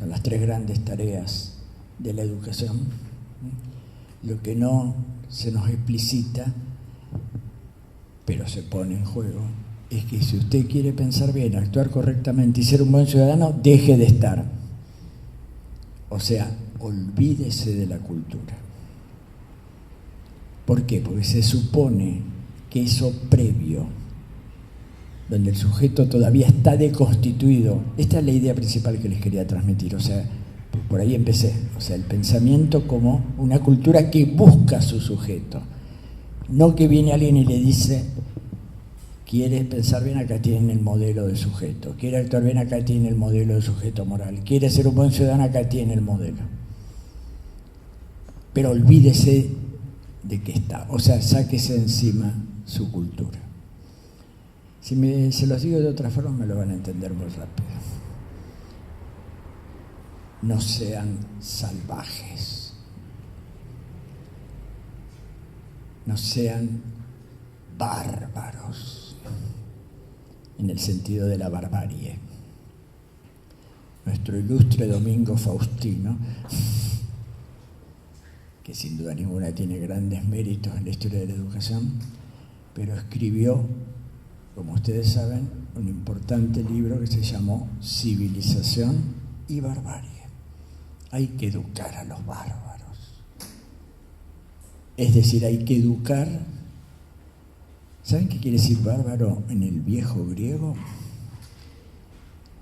Son las tres grandes tareas de la educación. Lo que no se nos explicita, pero se pone en juego, es que si usted quiere pensar bien, actuar correctamente y ser un buen ciudadano, deje de estar. O sea, olvídese de la cultura. ¿Por qué? Porque se supone que eso previo, donde el sujeto todavía está deconstituido, esta es la idea principal que les quería transmitir, o sea, por ahí empecé, o sea, el pensamiento como una cultura que busca a su sujeto, no que viene alguien y le dice, quiere pensar bien, acá tiene el modelo de sujeto, quiere actuar bien, acá tiene el modelo de sujeto moral, quiere ser un buen ciudadano, acá tiene el modelo. Pero olvídese de que está, o sea, sáquese encima su cultura. Si se los digo de otra forma me lo van a entender muy rápido. No sean salvajes, no sean bárbaros, en el sentido de la barbarie. Nuestro ilustre Domingo Faustino, que sin duda ninguna tiene grandes méritos en la historia de la educación, pero escribió, como ustedes saben, un importante libro que se llamó Civilización y Barbarie. Hay que educar a los bárbaros. Es decir, hay que educar. ¿Saben qué quiere decir bárbaro en el viejo griego?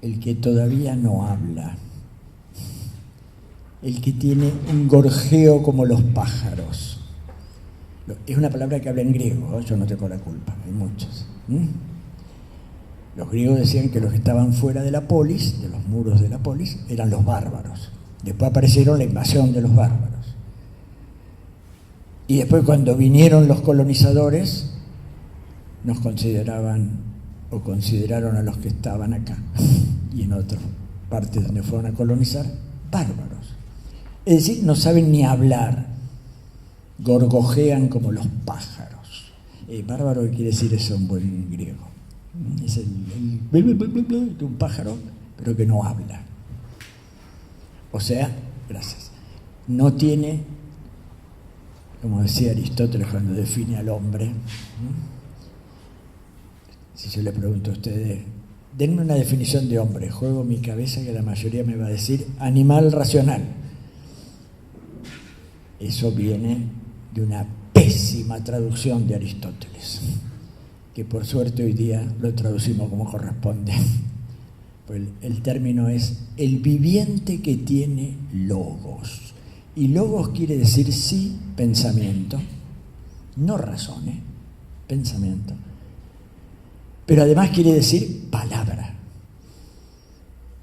El que todavía no habla. El que tiene un gorjeo como los pájaros. Es una palabra que habla en griego, yo no tengo la culpa, hay muchos. Los griegos decían que los que estaban fuera de la polis, de los muros de la polis, eran los bárbaros. Después aparecieron la invasión de los bárbaros. Y después cuando vinieron los colonizadores, nos consideraban o consideraron a los que estaban acá y en otras partes donde fueron a colonizar, bárbaros. Es decir, no saben ni hablar, gorgojean como los pájaros. Bárbaro, ¿qué quiere decir eso en buen griego? Es el de un pájaro, pero que no habla. O sea, gracias, no tiene, como decía Aristóteles cuando define al hombre, si yo le pregunto a ustedes, denme una definición de hombre, juego mi cabeza que la mayoría me va a decir animal racional. Eso viene de una pésima traducción de Aristóteles, que por suerte hoy día lo traducimos como corresponde. Pues el término es el viviente que tiene logos. Y logos quiere decir sí, pensamiento, no razones, pensamiento. Pero además quiere decir palabra.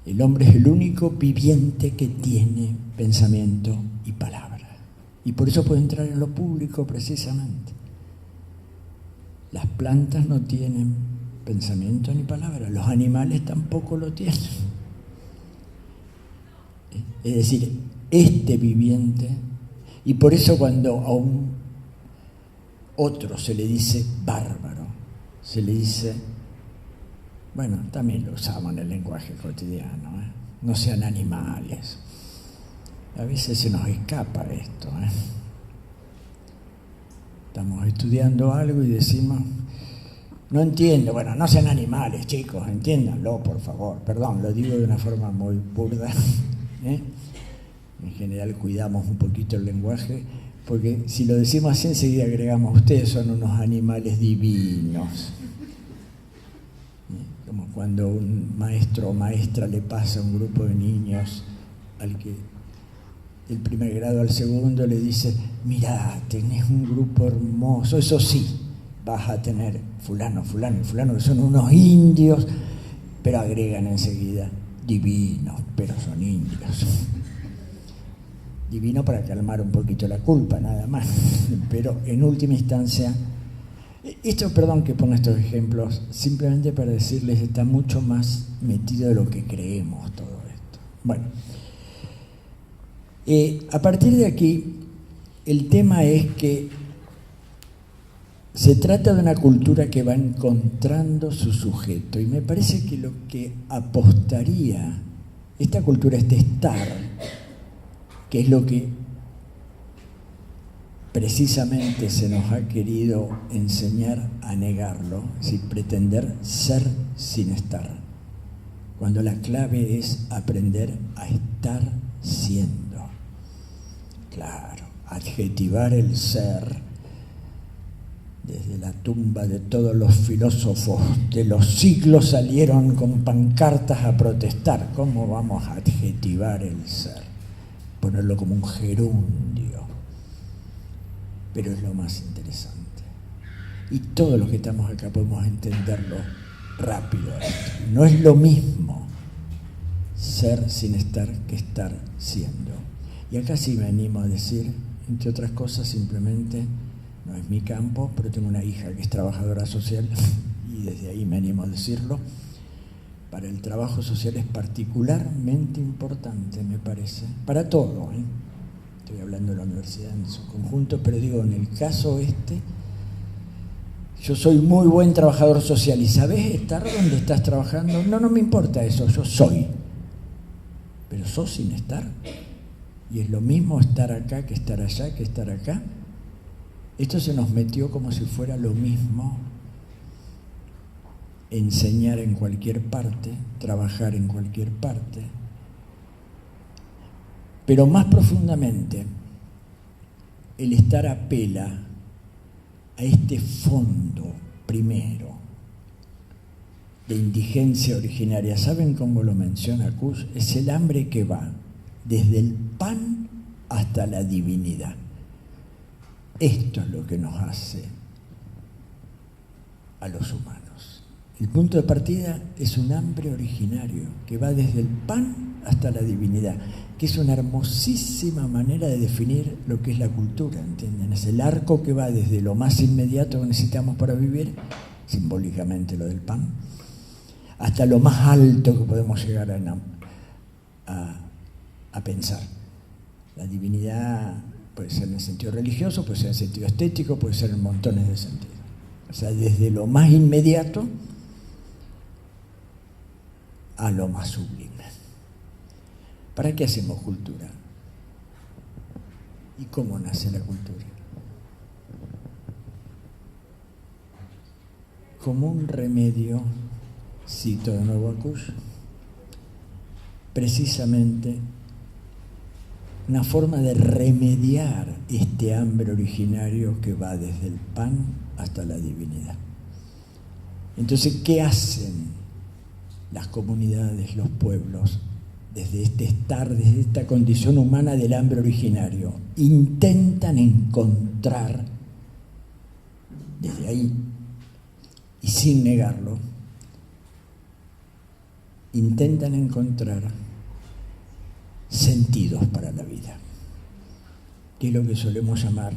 El hombre es el único viviente que tiene pensamiento y palabra. Y por eso puede entrar en lo público precisamente. Las plantas no tienen pensamiento ni palabra, los animales tampoco lo tienen. Es decir, este viviente, y por eso cuando a un otro se le dice bárbaro, se le dice, bueno, también lo usamos en el lenguaje cotidiano, no sean animales. A veces se nos escapa esto. Estamos estudiando algo y decimos, no entiendo, bueno, no sean animales, chicos, entiéndanlo, por favor. Perdón, lo digo de una forma muy burda. En general cuidamos un poquito el lenguaje, porque si lo decimos así enseguida agregamos, ustedes son unos animales divinos. Como cuando un maestro o maestra le pasa a un grupo de niños al que del primer grado al segundo le dice, mirá, tenés un grupo hermoso, eso sí, vas a tener fulano, fulano y fulano, que son unos indios, pero agregan enseguida, divinos, pero son indios. Divino para calmar un poquito la culpa, nada más. Pero en última instancia, esto, perdón que ponga estos ejemplos, simplemente para decirles, está mucho más metido de lo que creemos todo esto. Bueno, a partir de aquí, el tema es que se trata de una cultura que va encontrando su sujeto, y me parece que lo que apostaría esta cultura, este estar, que es lo que precisamente se nos ha querido enseñar a negarlo, es decir, pretender ser sin estar, cuando la clave es aprender a estar siendo. Claro, adjetivar el ser. Desde la tumba de todos los filósofos de los siglos salieron con pancartas a protestar. ¿Cómo vamos a adjetivar el ser? Ponerlo como un gerundio. Pero es lo más interesante. Y todos los que estamos acá podemos entenderlo rápido. No es lo mismo ser sin estar que estar siendo. Y acá sí me animo a decir, entre otras cosas, simplemente... No es mi campo, pero tengo una hija que es trabajadora social y desde ahí me animo a decirlo. Para el trabajo social es particularmente importante, me parece, para todo, ¿eh? Estoy hablando de la universidad en su conjunto, pero digo, en el caso yo soy muy buen trabajador social y ¿sabés estar donde estás trabajando? No me importa eso, yo soy. Pero sos sin estar. Y es lo mismo estar acá que estar allá, que estar acá. Esto se nos metió como si fuera lo mismo enseñar en cualquier parte, trabajar en cualquier parte. Pero más profundamente, el estar apela a este fondo primero de indigencia originaria. ¿Saben cómo lo menciona Kusch? Es el hambre que va desde el pan hasta la divinidad. Esto es lo que nos hace a los humanos. El punto de partida es un hambre originario que va desde el pan hasta la divinidad, que es una hermosísima manera de definir lo que es la cultura, ¿entienden? Es el arco que va desde lo más inmediato que necesitamos para vivir, simbólicamente lo del pan, hasta lo más alto que podemos llegar a pensar. La divinidad puede ser en el sentido religioso, puede ser en el sentido estético, puede ser en montones de sentidos. O sea, desde lo más inmediato a lo más sublime. ¿Para qué hacemos cultura? ¿Y cómo nace la cultura? Como un remedio, cito de nuevo a Kusch, precisamente una forma de remediar este hambre originario que va desde el pan hasta la divinidad. Entonces, ¿qué hacen las comunidades, los pueblos, desde este estar, desde esta condición humana del hambre originario? Intentan encontrar, desde ahí, y sin negarlo, intentan encontrar sentidos para la vida, que es lo que solemos llamar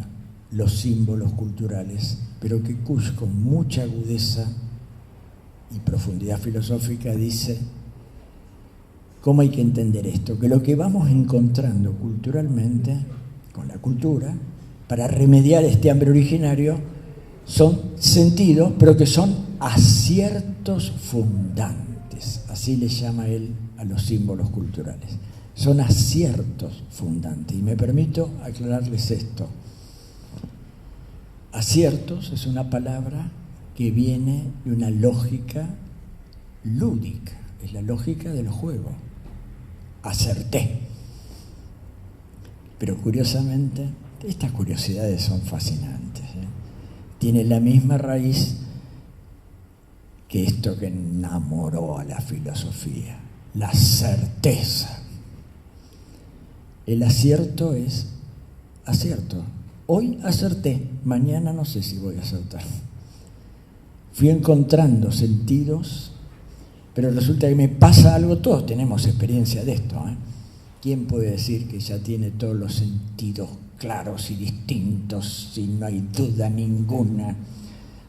los símbolos culturales, pero que Kusch con mucha agudeza y profundidad filosófica dice cómo hay que entender esto, que lo que vamos encontrando culturalmente, con la cultura, para remediar este hambre originario, son sentidos, pero que son aciertos fundantes, así le llama él a los símbolos culturales. Son aciertos fundantes. Y me permito aclararles esto. Aciertos es una palabra que viene de una lógica lúdica, es la lógica del juego. Acerté. Pero curiosamente, estas curiosidades son fascinantes, ¿eh? Tienen la misma raíz que esto que enamoró a la filosofía, la certeza. El acierto es acierto. Hoy acerté, mañana no sé si voy a acertar. Fui encontrando sentidos, pero resulta que me pasa algo, todos tenemos experiencia de esto, ¿eh? ¿Quién puede decir que ya tiene todos los sentidos claros y distintos, si no hay duda ninguna?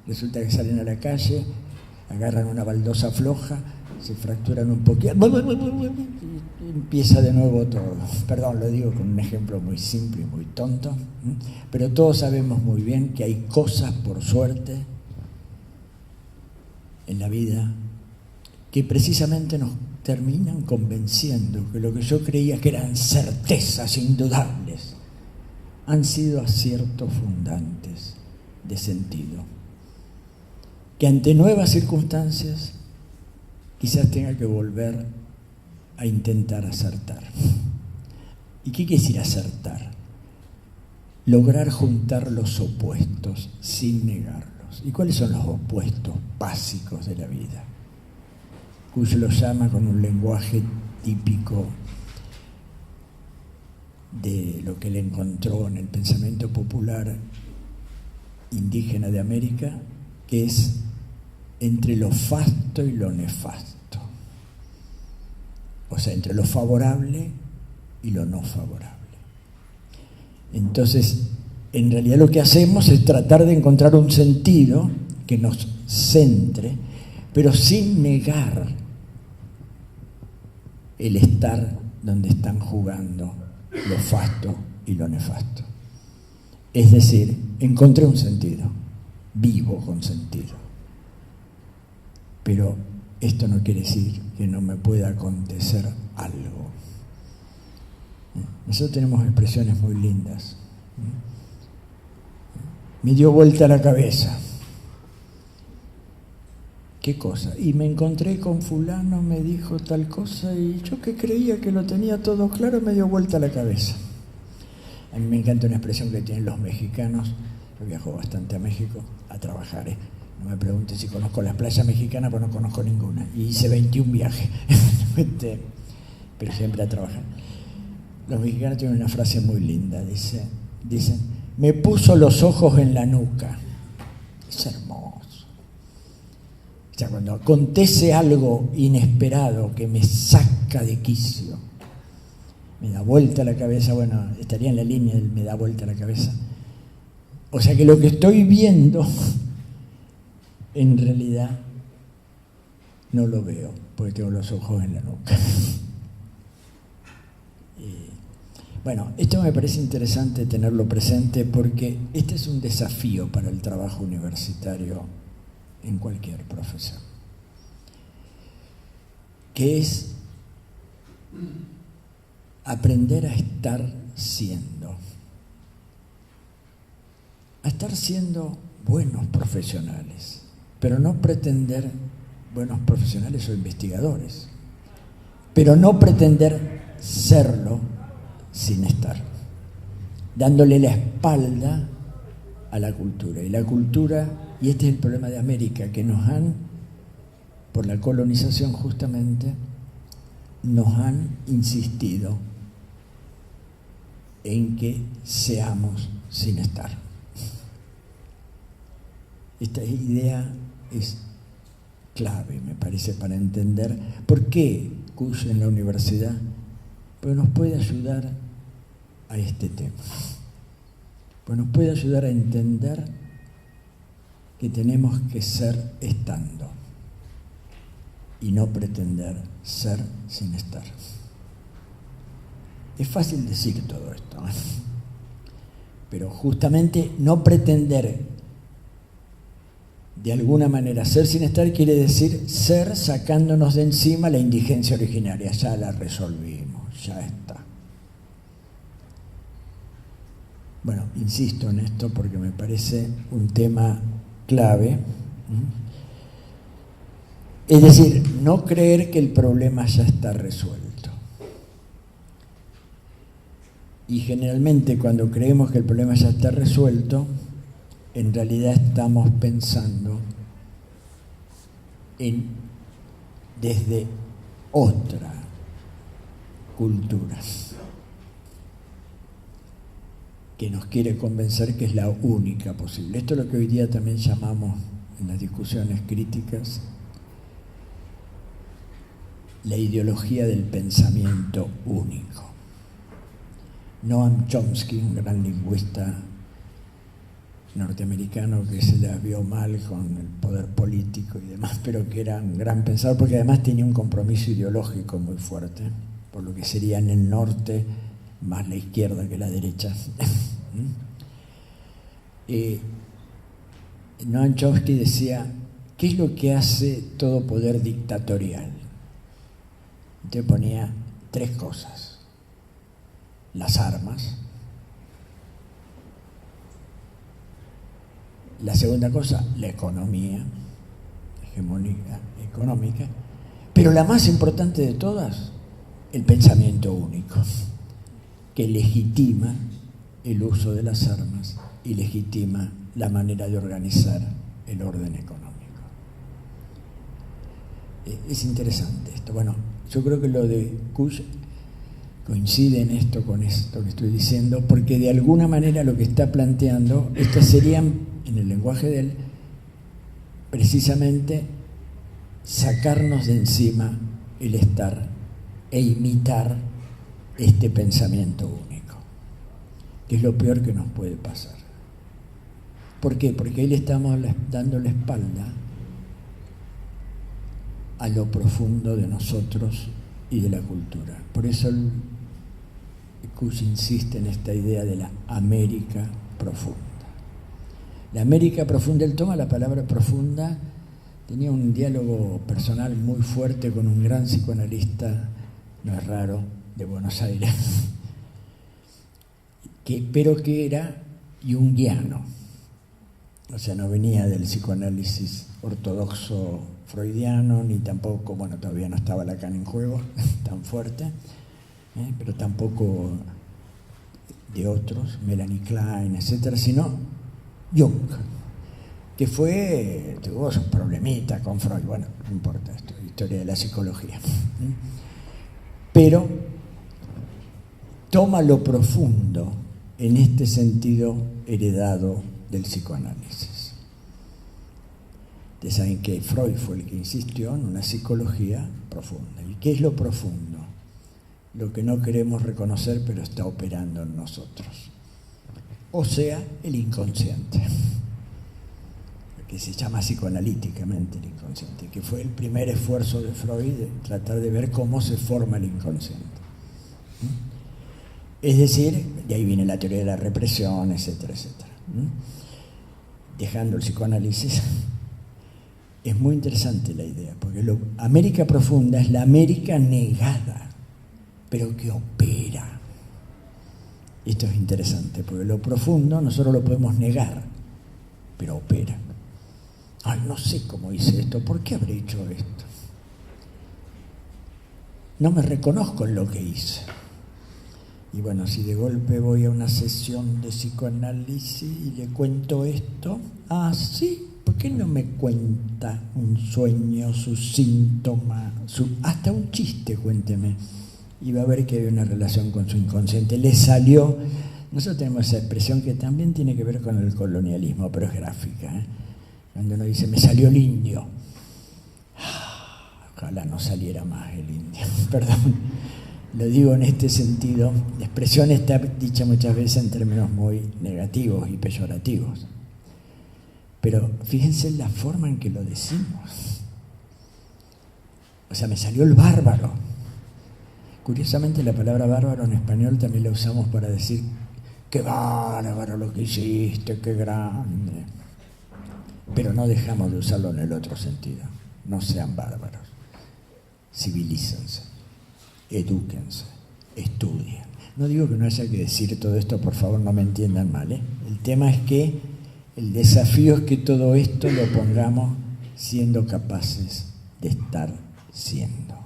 Resulta que salen a la calle, agarran una baldosa floja, se fracturan un poquito, y empieza de nuevo todo. Perdón, lo digo con un ejemplo muy simple y muy tonto, pero todos sabemos muy bien que hay cosas, por suerte, en la vida que precisamente nos terminan convenciendo que lo que yo creía que eran certezas indudables han sido aciertos fundantes de sentido, que ante nuevas circunstancias quizás tenga que volver a intentar acertar. ¿Y qué quiere decir acertar? Lograr juntar los opuestos sin negarlos. ¿Y cuáles son los opuestos básicos de la vida? Kusch lo llama con un lenguaje típico de lo que él encontró en el pensamiento popular indígena de América, que es entre lo fasto y lo nefasto. O sea, entre lo favorable y lo no favorable. Entonces, en realidad lo que hacemos es tratar de encontrar un sentido que nos centre, pero sin negar el estar donde están jugando lo fasto y lo nefasto. Es decir, encontré un sentido, vivo con sentido. Pero esto no quiere decir que no me pueda acontecer algo. Nosotros tenemos expresiones muy lindas. Me dio vuelta la cabeza. ¿Qué cosa? Y me encontré con fulano, me dijo tal cosa, y yo que creía que lo tenía todo claro, me dio vuelta la cabeza. A mí me encanta una expresión que tienen los mexicanos. Yo viajo bastante a México a trabajar. No me pregunten si conozco las playas mexicanas, pues no conozco ninguna. Y hice 21 viajes, pero siempre a trabajar. Los mexicanos tienen una frase muy linda. Dicen, me puso los ojos en la nuca. Es hermoso. O sea, cuando acontece algo inesperado que me saca de quicio, me da vuelta la cabeza, bueno, estaría en la línea del me da vuelta la cabeza. O sea que lo que estoy viendo, en realidad, no lo veo, porque tengo los ojos en la nuca. Bueno, esto me parece interesante tenerlo presente porque este es un desafío para el trabajo universitario en cualquier profesión, que es aprender a estar siendo buenos profesionales, pero no pretender buenos profesionales o investigadores, pero no pretender serlo sin estar, dándole la espalda a la cultura. Y la cultura, y este es el problema de América, que por la colonización justamente, nos han insistido en que seamos sin estar. Esta idea es clave, me parece, para entender por qué Kusch en la universidad pues nos puede ayudar a este tema. Pues nos puede ayudar a entender que tenemos que ser estando y no pretender ser sin estar. Es fácil decir todo esto, ¿eh? Pero justamente no pretender de alguna manera ser sin estar quiere decir ser sacándonos de encima la indigencia originaria. Ya la resolvimos, ya está. Bueno, insisto en esto porque me parece un tema clave. Es decir, no creer que el problema ya está resuelto. Y generalmente cuando creemos que el problema ya está resuelto, en realidad estamos pensando desde otra cultura que nos quiere convencer que es la única posible. Esto es lo que hoy día también llamamos en las discusiones críticas la ideología del pensamiento único. Noam Chomsky, un gran lingüista norteamericano que se la vio mal con el poder político y demás, pero que era un gran pensador porque además tenía un compromiso ideológico muy fuerte, por lo que sería en el norte más la izquierda que la derecha. Noam Chomsky decía, ¿qué es lo que hace todo poder dictatorial? Entonces ponía 3 cosas: las armas, la segunda cosa, la economía, hegemonía económica, pero la más importante de todas, el pensamiento único, que legitima el uso de las armas y legitima la manera de organizar el orden económico. Es interesante esto. Bueno, yo creo que lo de Kusch coincide en esto con esto que estoy diciendo, porque de alguna manera lo que está planteando, estas serían, en el lenguaje de él, precisamente sacarnos de encima el estar e imitar este pensamiento único, que es lo peor que nos puede pasar. ¿Por qué? Porque ahí le estamos dando la espalda a lo profundo de nosotros y de la cultura. Por eso Kusch insiste en esta idea de la América profunda. La América profunda, él toma la palabra profunda, tenía un diálogo personal muy fuerte con un gran psicoanalista, no es raro, de Buenos Aires, pero que era junguiano, o sea, no venía del psicoanálisis ortodoxo freudiano, ni tampoco, bueno, todavía no estaba Lacan en juego tan fuerte, pero tampoco de otros, Melanie Klein, etcétera, sino Jung, que tuvo sus problemitas con Freud, bueno, no importa, esto es historia de la psicología, pero toma lo profundo en este sentido heredado del psicoanálisis. Ustedes saben que Freud fue el que insistió en una psicología profunda. ¿Y qué es lo profundo? Lo que no queremos reconocer pero está operando en nosotros. O sea, el inconsciente, que se llama psicoanalíticamente el inconsciente, que fue el primer esfuerzo de Freud de tratar de ver cómo se forma el inconsciente. Es decir, de ahí viene la teoría de la represión, etcétera, etcétera. Dejando el psicoanálisis, es muy interesante la idea, porque América profunda es la América negada, pero que opera. Esto es interesante, porque lo profundo nosotros lo podemos negar, pero opera. Ay, no sé cómo hice esto, ¿por qué habré hecho esto? No me reconozco en lo que hice. Y bueno, si de golpe voy a una sesión de psicoanálisis y le cuento esto, sí, ¿por qué no me cuenta un sueño, su síntoma, hasta un chiste, cuénteme? Y va a ver que hay una relación con su inconsciente. Le salió, nosotros tenemos esa expresión que también tiene que ver con el colonialismo, pero es gráfica, Cuando uno dice, me salió el indio. Ojalá no saliera más el indio, perdón. Lo digo en este sentido, la expresión está dicha muchas veces en términos muy negativos y peyorativos. Pero fíjense en la forma en que lo decimos. O sea, me salió el bárbaro. Curiosamente la palabra bárbaro en español también la usamos para decir qué bárbaro lo que hiciste, qué grande. Pero no dejamos de usarlo en el otro sentido. No sean bárbaros. Civilícense. Edúquense, estudien. No digo que no haya que decir todo esto, por favor no me entiendan mal, El tema es que el desafío es que todo esto lo pongamos siendo capaces de estar siendo.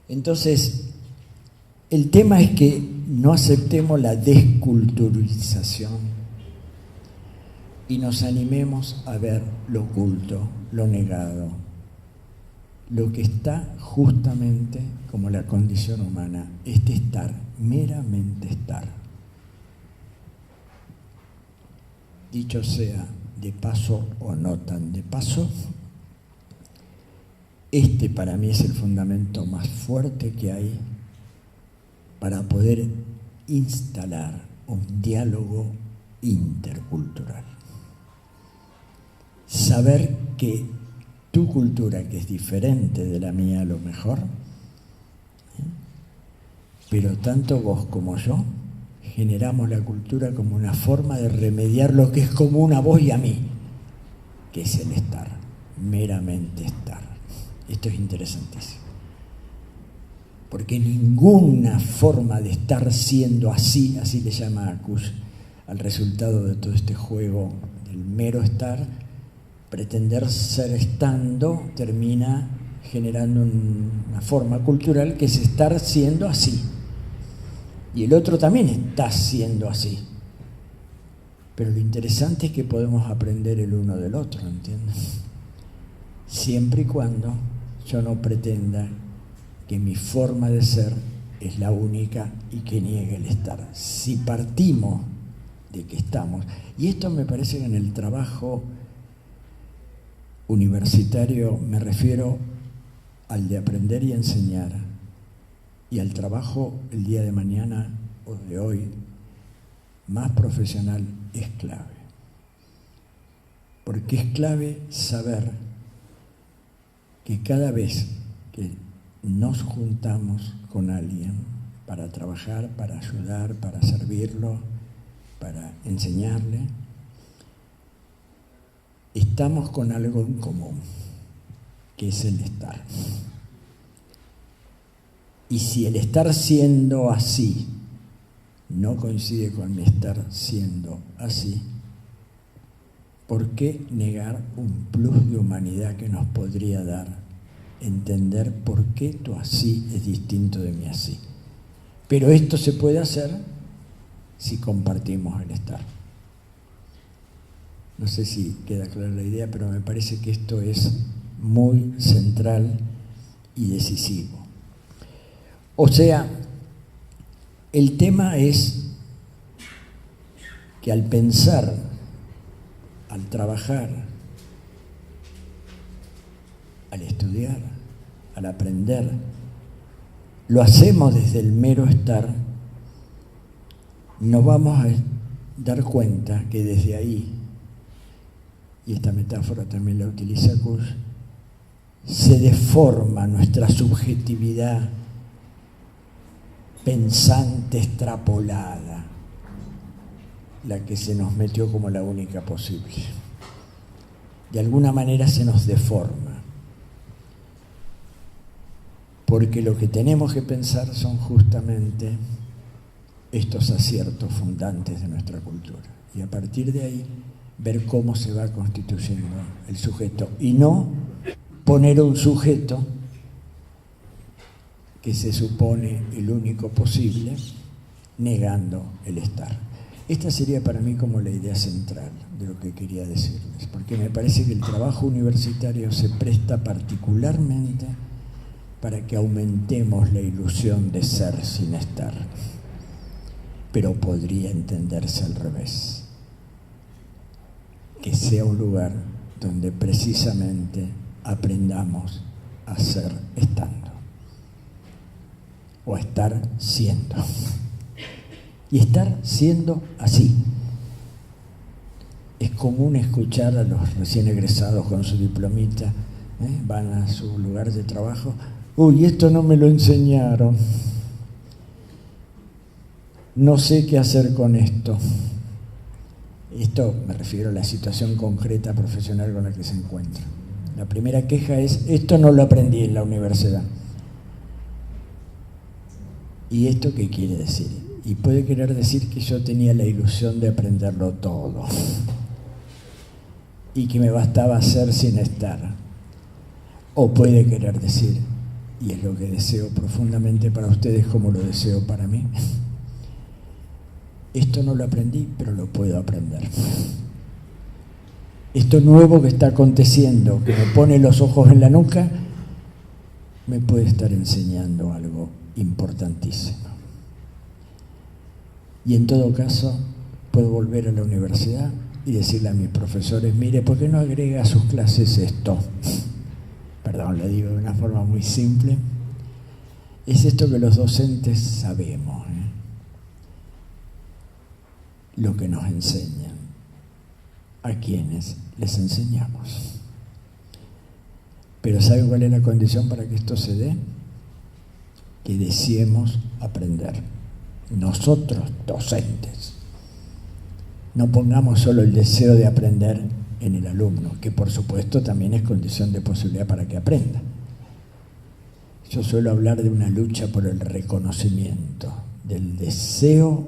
Entonces, el tema es que no aceptemos la desculturización y nos animemos a ver lo oculto, lo negado, lo que está justamente como la condición humana, este estar, meramente estar. Dicho sea de paso o no tan de paso, este para mí es el fundamento más fuerte que hay para poder instalar un diálogo intercultural. Saber que tu cultura, que es diferente de la mía a lo mejor, pero tanto vos como yo generamos la cultura como una forma de remediar lo que es común a vos y a mí, que es el estar, meramente estar. Esto es interesantísimo. porque ninguna forma de estar siendo así le llama a Kush al resultado de todo este juego del mero estar, pretender ser estando termina generando una forma cultural que es estar siendo así. Y el otro también está siendo así. Pero lo interesante es que podemos aprender el uno del otro, ¿entiendes? Siempre y cuando yo no pretenda que mi forma de ser es la única y que niegue el estar. Si partimos de que estamos, y esto me parece que en el trabajo universitario me refiero al de aprender y enseñar, y al trabajo el día de mañana o de hoy, más profesional, es clave. Porque es clave saber que cada vez que nos juntamos con alguien para trabajar, para ayudar, para servirlo, para enseñarle, estamos con algo en común, que es el estar. Y si el estar siendo así no coincide con mi estar siendo así, ¿por qué negar un plus de humanidad que nos podría dar entender por qué tu así es distinto de mi así? Pero esto se puede hacer si compartimos el estar. No sé si queda clara la idea, pero me parece que esto es muy central y decisivo. O sea, el tema es que al pensar, al trabajar, al estudiar, al aprender, lo hacemos desde el mero estar, nos vamos a dar cuenta que desde ahí, y esta metáfora también la utiliza Kush, se deforma nuestra subjetividad pensante extrapolada, la que se nos metió como la única posible. De alguna manera se nos deforma, porque lo que tenemos que pensar son justamente estos aciertos fundantes de nuestra cultura, y a partir de ahí ver cómo se va constituyendo el sujeto, y no poner un sujeto que se supone el único posible, negando el estar. Esta sería para mí como la idea central de lo que quería decirles, porque me parece que el trabajo universitario se presta particularmente para que aumentemos la ilusión de ser sin estar, pero podría entenderse al revés, que sea un lugar donde precisamente aprendamos a ser estando, o a estar siendo. Y estar siendo así. Es común escuchar a los recién egresados con su diplomita, van a su lugar de trabajo, uy, esto no me lo enseñaron, no sé qué hacer con esto. Esto me refiero a la situación concreta profesional con la que se encuentra. La primera queja es, esto no lo aprendí en la universidad. ¿Y esto qué quiere decir? Y puede querer decir que yo tenía la ilusión de aprenderlo todo y que me bastaba ser sin estar. O puede querer decir, y es lo que deseo profundamente para ustedes como lo deseo para mí, esto no lo aprendí, pero lo puedo aprender. Esto nuevo que está aconteciendo, que me pone los ojos en la nuca, me puede estar enseñando algo importantísimo. Y en todo caso, puedo volver a la universidad y decirle a mis profesores, mire, ¿por qué no agrega a sus clases esto? Perdón, le digo de una forma muy simple. Es esto que los docentes sabemos, lo que nos enseñan, a quienes les enseñamos. Pero ¿saben cuál es la condición para que esto se dé? Que deseemos aprender. Nosotros, docentes, no pongamos solo el deseo de aprender en el alumno, que por supuesto también es condición de posibilidad para que aprenda. yo suelo hablar de una lucha por el reconocimiento, del deseo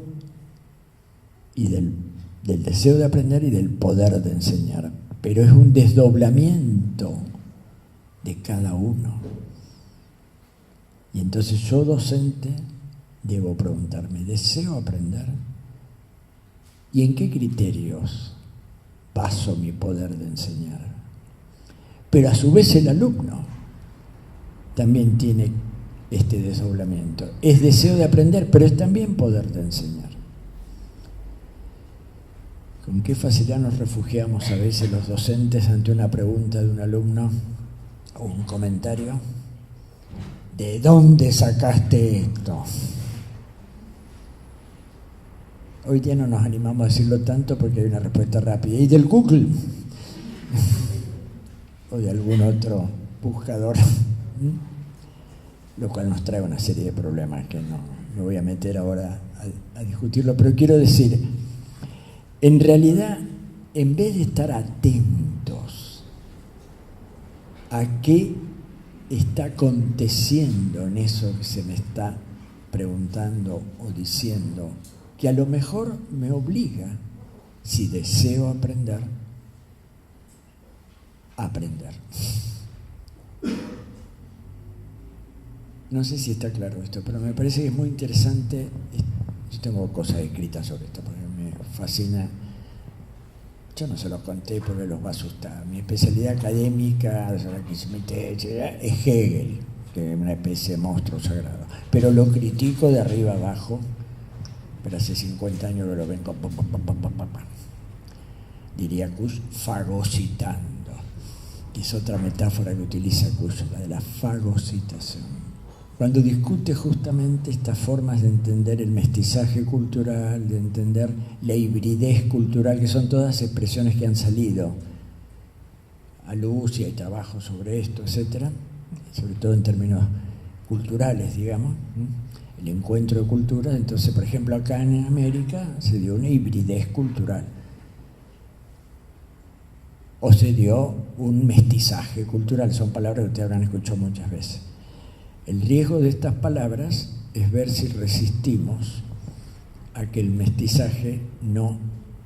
y del deseo de aprender y del poder de enseñar. Pero es un desdoblamiento de cada uno. Y entonces yo, docente, debo preguntarme, ¿deseo aprender? ¿Y en qué criterios baso mi poder de enseñar? Pero a su vez el alumno también tiene este desdoblamiento. Es deseo de aprender, pero es también poder de enseñar. Con qué facilidad nos refugiamos a veces los docentes ante una pregunta de un alumno o un comentario. ¿De dónde sacaste esto? Hoy día no nos animamos a decirlo tanto porque hay una respuesta rápida. ¿Y del Google? O de algún otro buscador. Lo cual nos trae una serie de problemas que no me voy a meter ahora a discutirlo. Pero quiero decir, en realidad, en vez de estar atentos a qué está aconteciendo en eso que se me está preguntando o diciendo, que a lo mejor me obliga, si deseo aprender, a aprender. No sé si está claro esto, pero me parece que es muy interesante. Yo tengo cosas escritas sobre esto porque me fascina. Yo no se los conté porque los va a asustar. Mi especialidad académica, es Hegel, que es una especie de monstruo sagrado. Pero lo critico de arriba abajo, pero hace 50 años que lo vengo, diría Kusch, fagocitando, que es otra metáfora que utiliza Kusch, la de la fagocitación. Cuando discute justamente estas formas de entender el mestizaje cultural, de entender la hibridez cultural, que son todas expresiones que han salido a luz y hay trabajo sobre esto, etcétera, sobre todo en términos culturales, digamos, el encuentro de culturas. Entonces, por ejemplo, acá en América se dio una hibridez cultural, o se dio un mestizaje cultural, son palabras que ustedes habrán escuchado muchas veces. El riesgo de estas palabras es ver si resistimos a que el mestizaje no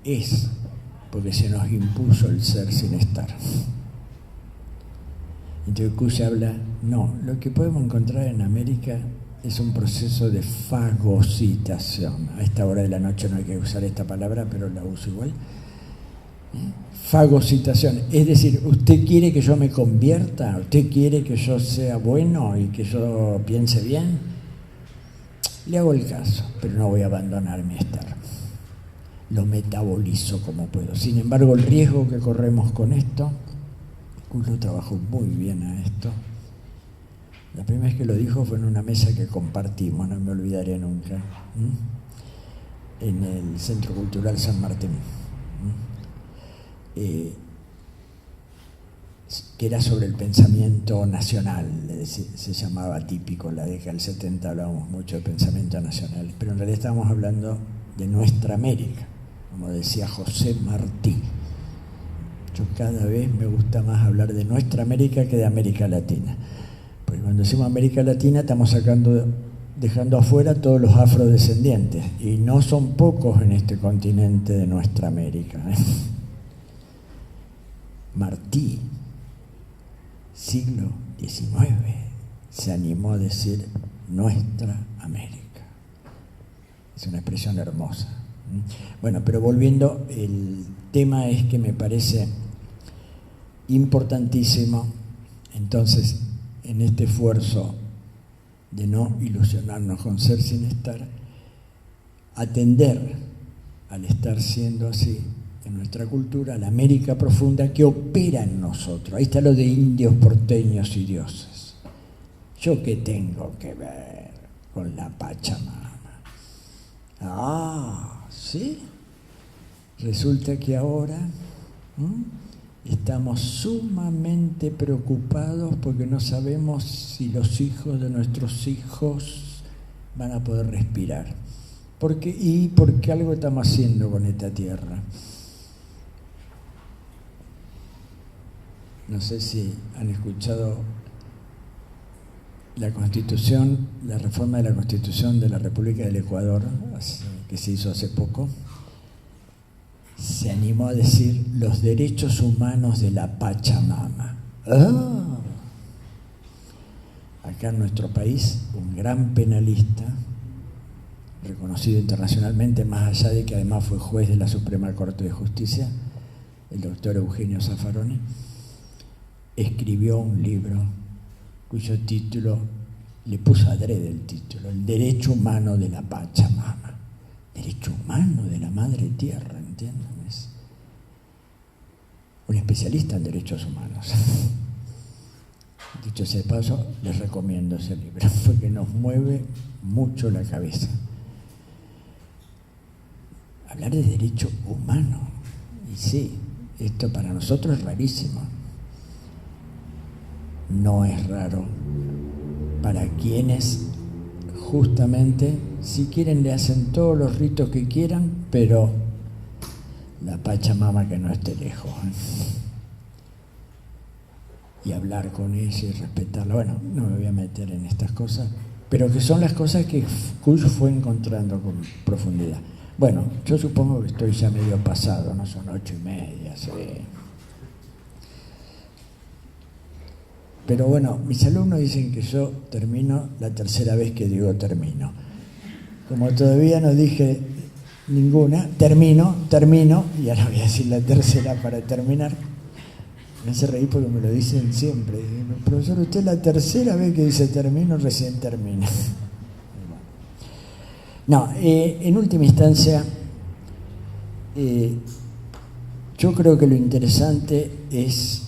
es, porque se nos impuso el ser sin estar. Entonces Kusch habla, no, lo que podemos encontrar en América es un proceso de fagocitación. A esta hora de la noche no hay que usar esta palabra, pero la uso igual. Fagocitación, es decir, usted quiere que yo me convierta, usted quiere que yo sea bueno y que yo piense bien, le hago el caso, pero no voy a abandonar mi estar, lo metabolizo como puedo. Sin embargo, el riesgo que corremos con esto, Kusch trabajó muy bien a esto. La primera vez que lo dijo fue en una mesa que compartimos, no me olvidaré nunca, en el Centro Cultural San Martín. Que era sobre el pensamiento nacional, se llamaba típico, en la década del 70 hablábamos mucho de pensamiento nacional, pero en realidad estábamos hablando de nuestra América, como decía José Martí. Yo cada vez me gusta más hablar de nuestra América que de América Latina, porque cuando decimos América Latina estamos dejando afuera todos los afrodescendientes, y no son pocos en este continente de nuestra América, Martí, siglo XIX, se animó a decir nuestra América. Es una expresión hermosa. Bueno, pero volviendo, el tema es que me parece importantísimo, entonces, en este esfuerzo de no ilusionarnos con ser sin estar, atender al estar siendo así, en nuestra cultura, la América profunda que opera en nosotros. Ahí está lo de indios, porteños y dioses. ¿Yo qué tengo que ver con la Pachamama? Ah, ¿sí? Resulta que ahora estamos sumamente preocupados porque no sabemos si los hijos de nuestros hijos van a poder respirar. Porque algo estamos haciendo con esta tierra. No sé si han escuchado la Constitución, la reforma de la Constitución de la República del Ecuador, que se hizo hace poco, se animó a decir los derechos humanos de la Pachamama. ¡Oh! Acá en nuestro país, un gran penalista, reconocido internacionalmente, más allá de que además fue juez de la Suprema Corte de Justicia, el doctor Eugenio Zaffaroni, escribió un libro cuyo título, le puso adrede el título, El derecho humano de la Pachamama. Derecho humano de la Madre Tierra, ¿entienden? Es un especialista en derechos humanos. Dicho sea de paso, les recomiendo ese libro, porque nos mueve mucho la cabeza. Hablar de derecho humano, y sí, esto para nosotros es rarísimo. No es raro para quienes justamente, si quieren, le hacen todos los ritos que quieran, pero la Pachamama que no esté lejos. Y hablar con ella y respetarla. Bueno, no me voy a meter en estas cosas, pero que son las cosas que Kush fue encontrando con profundidad. Bueno, yo supongo que estoy ya medio pasado, no son 8:30, sí. Pero bueno, mis alumnos dicen que yo termino la tercera vez que digo termino. Como todavía no dije ninguna, termino, y ahora voy a decir la tercera para terminar. Me hace reír porque me lo dicen siempre. Profesor, usted es la tercera vez que dice termino, recién termina. No, en última instancia, yo creo que lo interesante es,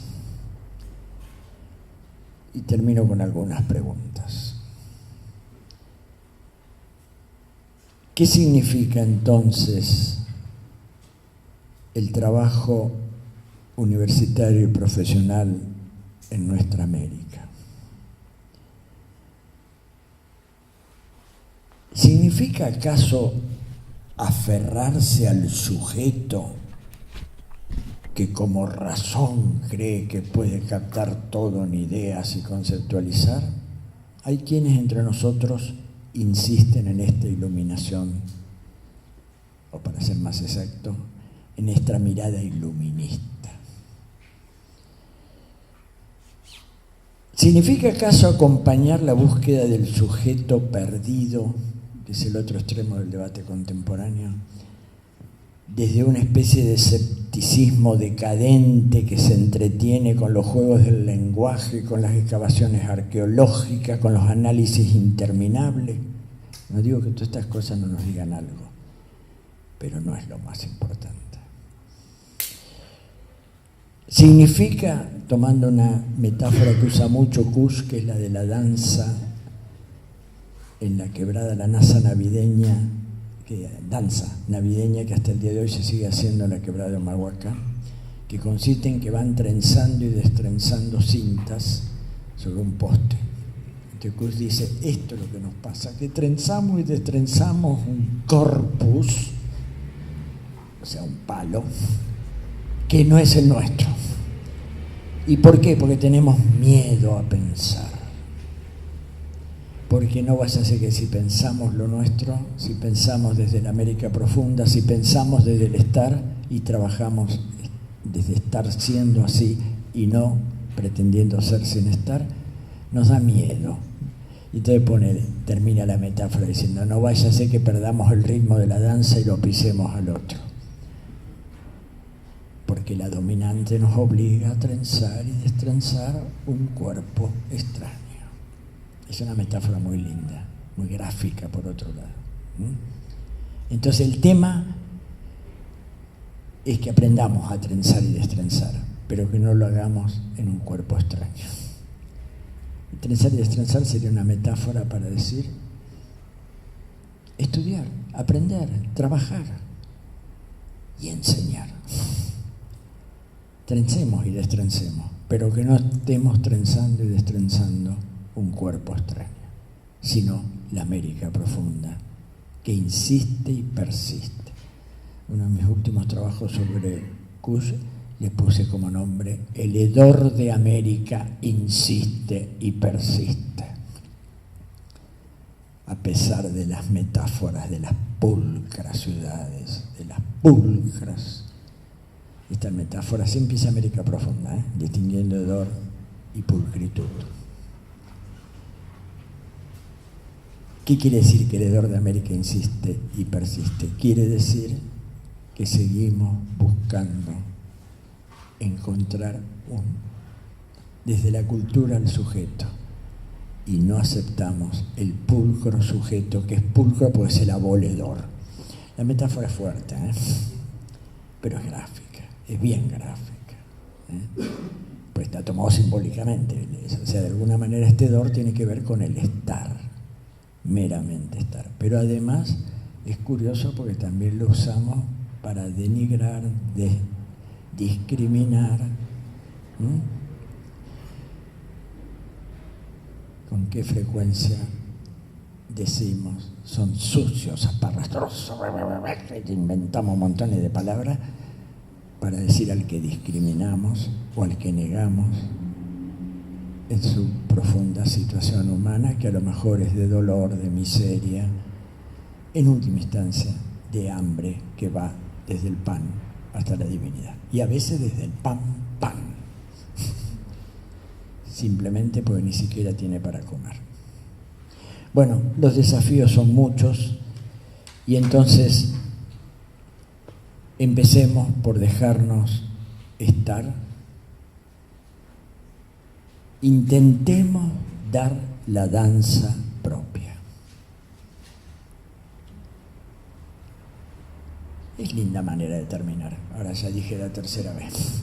y termino con algunas preguntas. ¿Qué significa entonces el trabajo universitario y profesional en nuestra América? ¿Significa acaso aferrarse al sujeto que como razón cree que puede captar todo en ideas y conceptualizar? Hay quienes entre nosotros insisten en esta iluminación, o para ser más exacto, en esta mirada iluminista. ¿Significa acaso acompañar la búsqueda del sujeto perdido, que es el otro extremo del debate contemporáneo, desde una especie de escepticismo decadente que se entretiene con los juegos del lenguaje, con las excavaciones arqueológicas, con los análisis interminables? No digo que todas estas cosas no nos digan algo, pero no es lo más importante. Significa, tomando una metáfora que usa mucho Kush, que es la de la danza en la quebrada, la danza navideña que hasta el día de hoy se sigue haciendo en la quebrada de Humahuaca, que consiste en que van trenzando y destrenzando cintas sobre un poste. Entonces Kush dice, esto es lo que nos pasa, que trenzamos y destrenzamos un corpus, o sea, un palo, que no es el nuestro. ¿Y por qué? Porque tenemos miedo a pensar. Porque no vaya a ser que si pensamos lo nuestro, si pensamos desde la América profunda, si pensamos desde el estar y trabajamos desde estar siendo así y no pretendiendo ser sin estar, nos da miedo. Y entonces termina la metáfora diciendo, no vaya a ser que perdamos el ritmo de la danza y lo pisemos al otro. Porque la dominante nos obliga a trenzar y destrenzar un cuerpo extraño. Es una metáfora muy linda, muy gráfica por otro lado. Entonces el tema es que aprendamos a trenzar y destrenzar, pero que no lo hagamos en un cuerpo extraño. Trenzar y destrenzar sería una metáfora para decir estudiar, aprender, trabajar y enseñar. Trencemos y destrencemos, pero que no estemos trenzando y destrenzando un cuerpo extraño, sino la América profunda, que insiste y persiste. Uno de mis últimos trabajos sobre Kush le puse como nombre El hedor de América insiste y persiste. a pesar de las metáforas de las pulcras ciudades, de las pulcras. Esta metáfora sí empieza América Profunda, distinguiendo hedor y pulcritud. ¿Qué quiere decir que el hedor de América insiste y persiste? Quiere decir que seguimos buscando encontrar desde la cultura al sujeto, y no aceptamos el pulcro sujeto, que es pulcro porque es el aboledor. La metáfora es fuerte, pero es gráfica, es bien gráfica, pues está tomado simbólicamente. O sea, de alguna manera este hedor tiene que ver con el estar, meramente estar. Pero además es curioso porque también lo usamos para denigrar, discriminar. ¿Con qué frecuencia decimos son sucios, aparatosos? Inventamos montones de palabras para decir al que discriminamos o al que negamos en su profunda situación humana, que a lo mejor es de dolor, de miseria, en última instancia de hambre, que va desde el pan hasta la divinidad, y a veces desde el pan, simplemente porque ni siquiera tiene para comer. Bueno, los desafíos son muchos, y entonces empecemos por dejarnos estar. Intentemos dar la danza propia. Es linda manera de terminar. Ahora ya dije la tercera vez.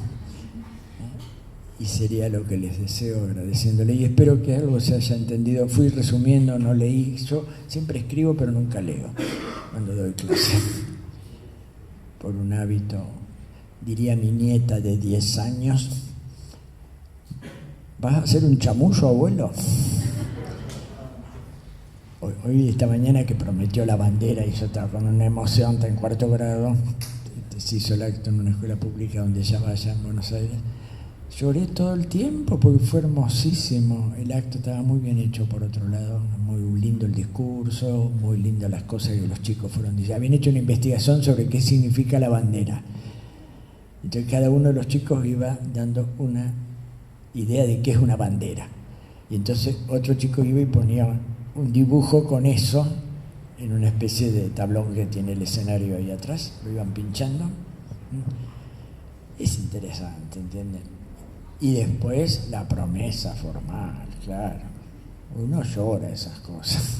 Y sería lo que les deseo, agradeciéndole, y espero que algo se haya entendido. Fui resumiendo, no leí. Yo siempre escribo pero nunca leo cuando doy clase, por un hábito. Diría mi nieta de 10 años: ¿vas a hacer un chamullo, abuelo? Hoy esta mañana que prometió la bandera, y yo estaba con una emoción, está en 4º grado, se hizo el acto en una escuela pública donde ella vaya en Buenos Aires. Lloré todo el tiempo porque fue hermosísimo. El acto estaba muy bien hecho, por otro lado, muy lindo el discurso, muy lindas las cosas que los chicos fueron diciendo. Habían hecho una investigación sobre qué significa la bandera. Entonces cada uno de los chicos iba dando una idea de qué es una bandera. Y entonces otro chico iba y ponía un dibujo con eso en una especie de tablón que tiene el escenario ahí atrás. Lo iban pinchando. Es interesante, ¿entienden? Y después la promesa formal, claro. Uno llora esas cosas.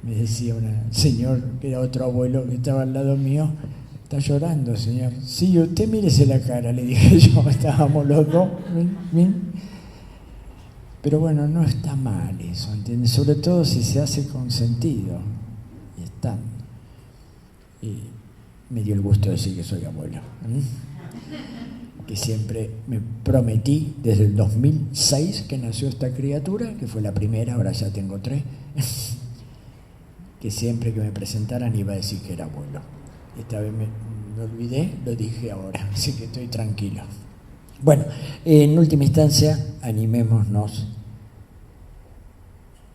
Me decía un señor, que era otro abuelo que estaba al lado mío: ¿está llorando, señor? Sí, usted mírese la cara, le dije yo. Estábamos los dos. Pero bueno, no está mal eso, ¿entiendes? Sobre todo si se hace con sentido y estando. Y me dio el gusto de decir que soy abuelo. Que siempre me prometí desde el 2006 que nació esta criatura, que fue la primera, ahora ya tengo 3, que siempre que me presentaran iba a decir que era abuelo. Esta vez me olvidé, lo dije ahora, así que estoy tranquilo. Bueno, en última instancia, animémonos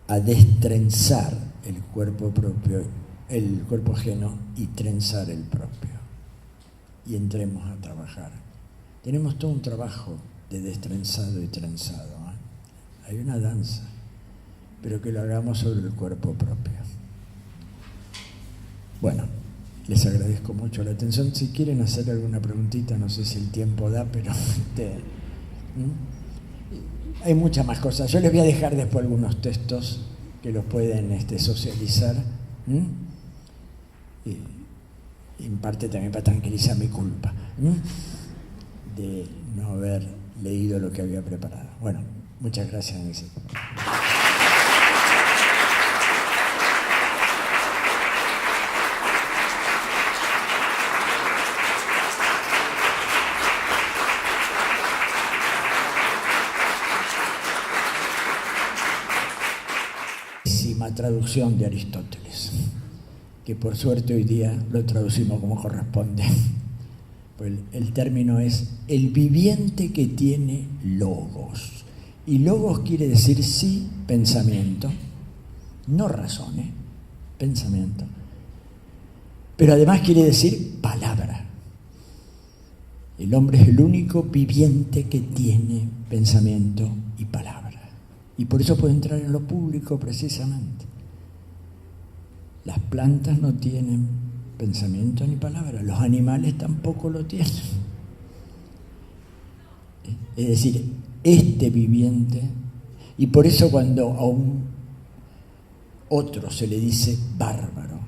a destrenzar el cuerpo propio, el cuerpo ajeno, y trenzar el propio. Y entremos a trabajar. Tenemos todo un trabajo de destrenzado y trenzado. Hay una danza, pero que lo hagamos sobre el cuerpo propio. Bueno, les agradezco mucho la atención. Si quieren hacer alguna preguntita, no sé si el tiempo da, pero hay muchas más cosas. Yo les voy a dejar después algunos textos que los pueden socializar. Y en parte también para tranquilizar mi culpa de no haber leído lo que había preparado. Bueno, muchas gracias, Nancy. Traducción de Aristóteles, que por suerte hoy día lo traducimos como corresponde. Pues el término es el viviente que tiene logos. Y logos quiere decir sí, pensamiento, no razón, pensamiento. Pero además quiere decir palabra. El hombre es el único viviente que tiene pensamiento y palabra. Y por eso puede entrar en lo público precisamente. Las plantas no tienen pensamiento ni palabra, los animales tampoco lo tienen. Es decir, este viviente, y por eso cuando a un otro se le dice bárbaro,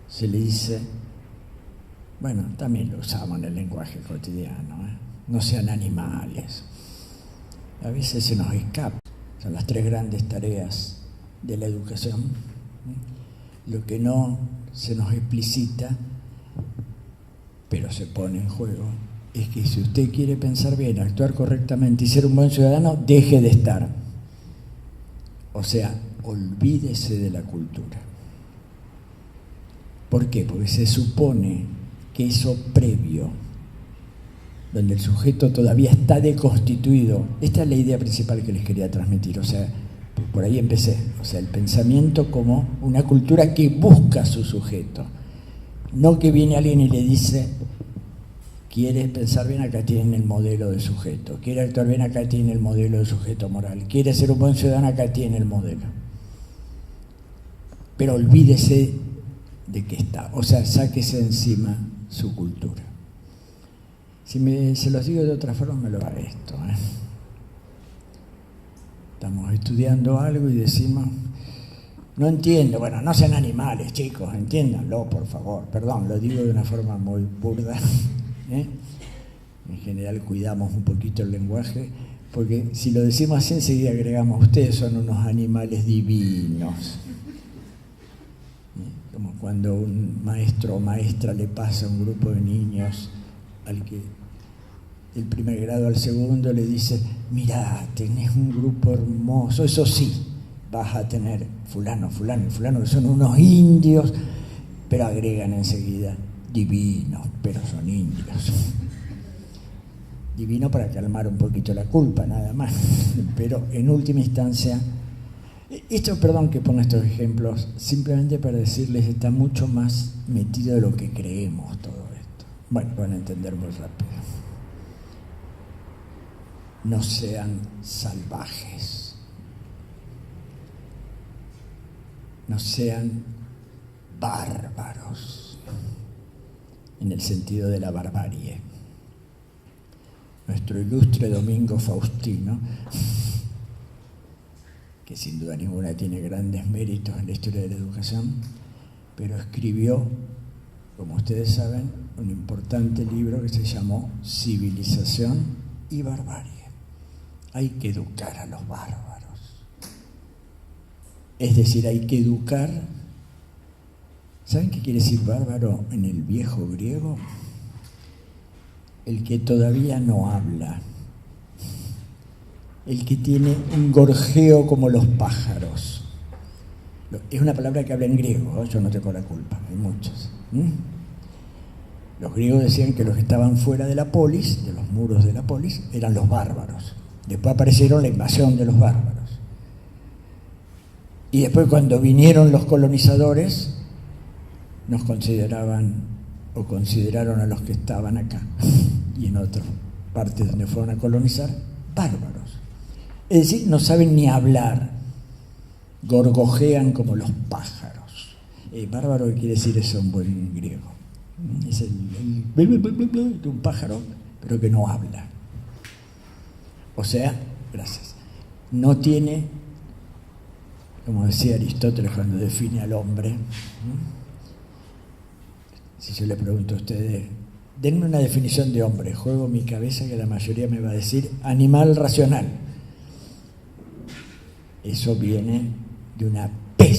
se le dice, bueno, también lo usamos en el lenguaje cotidiano, no sean animales. A veces se nos escapa, son las 3 grandes tareas de la educación. Lo que no se nos explicita, pero se pone en juego, es que si usted quiere pensar bien, actuar correctamente y ser un buen ciudadano, deje de estar. O sea, olvídese de la cultura. ¿Por qué? Porque se supone que eso previo, donde el sujeto todavía está deconstituido, esta es la idea principal que les quería transmitir, o sea, por ahí empecé, o sea, el pensamiento como una cultura que busca a su sujeto, no que viene alguien y le dice, quiere pensar bien, acá tienen el modelo de sujeto, quiere actuar bien, acá tiene el modelo de sujeto moral, quiere ser un buen ciudadano, acá tiene el modelo. Pero olvídese de que está, o sea, sáquese encima su cultura. Si se los digo de otra forma, me lo va esto. Estamos estudiando algo y decimos, no entiendo, bueno, no sean animales, chicos, entiéndanlo, por favor. Perdón, lo digo de una forma muy burda. En general cuidamos un poquito el lenguaje, porque si lo decimos así enseguida agregamos, ustedes son unos animales divinos. Como cuando un maestro o maestra le pasa a un grupo de niños al que del primer grado al segundo le dice, mirá, tenés un grupo hermoso, eso sí, vas a tener fulano, fulano y fulano, que son unos indios, pero agregan enseguida, divinos, pero son indios. Divino para calmar un poquito la culpa, nada más. Pero en última instancia, esto, perdón que ponga estos ejemplos, simplemente para decirles, está mucho más metido de lo que creemos todo esto. Bueno, van a entender muy rápido. No sean salvajes. No sean bárbaros, en el sentido de la barbarie. Nuestro ilustre Domingo Faustino, que sin duda ninguna tiene grandes méritos en la historia de la educación, pero escribió, como ustedes saben, un importante libro que se llamó Civilización y Barbarie. Hay que educar a los bárbaros. Es decir, hay que educar. ¿Saben qué quiere decir bárbaro en el viejo griego? El que todavía no habla. El que tiene un gorjeo como los pájaros. Es una palabra que habla en griego, ¿no? Yo no tengo la culpa, hay muchos. Los griegos decían que los que estaban fuera de la polis, de los muros de la polis, eran los bárbaros. Después aparecieron la invasión de los bárbaros. Y después cuando vinieron los colonizadores, nos consideraban o consideraron a los que estaban acá y en otras partes donde fueron a colonizar, bárbaros. Es decir, no saben ni hablar, gorgojean como los pájaros. Bárbaro, ¿qué quiere decir eso en buen griego? Es de un pájaro, pero que no habla. O sea, gracias, no tiene, como decía Aristóteles cuando define al hombre, si yo le pregunto a ustedes, denme una definición de hombre, juego mi cabeza que la mayoría me va a decir animal racional. Eso viene de una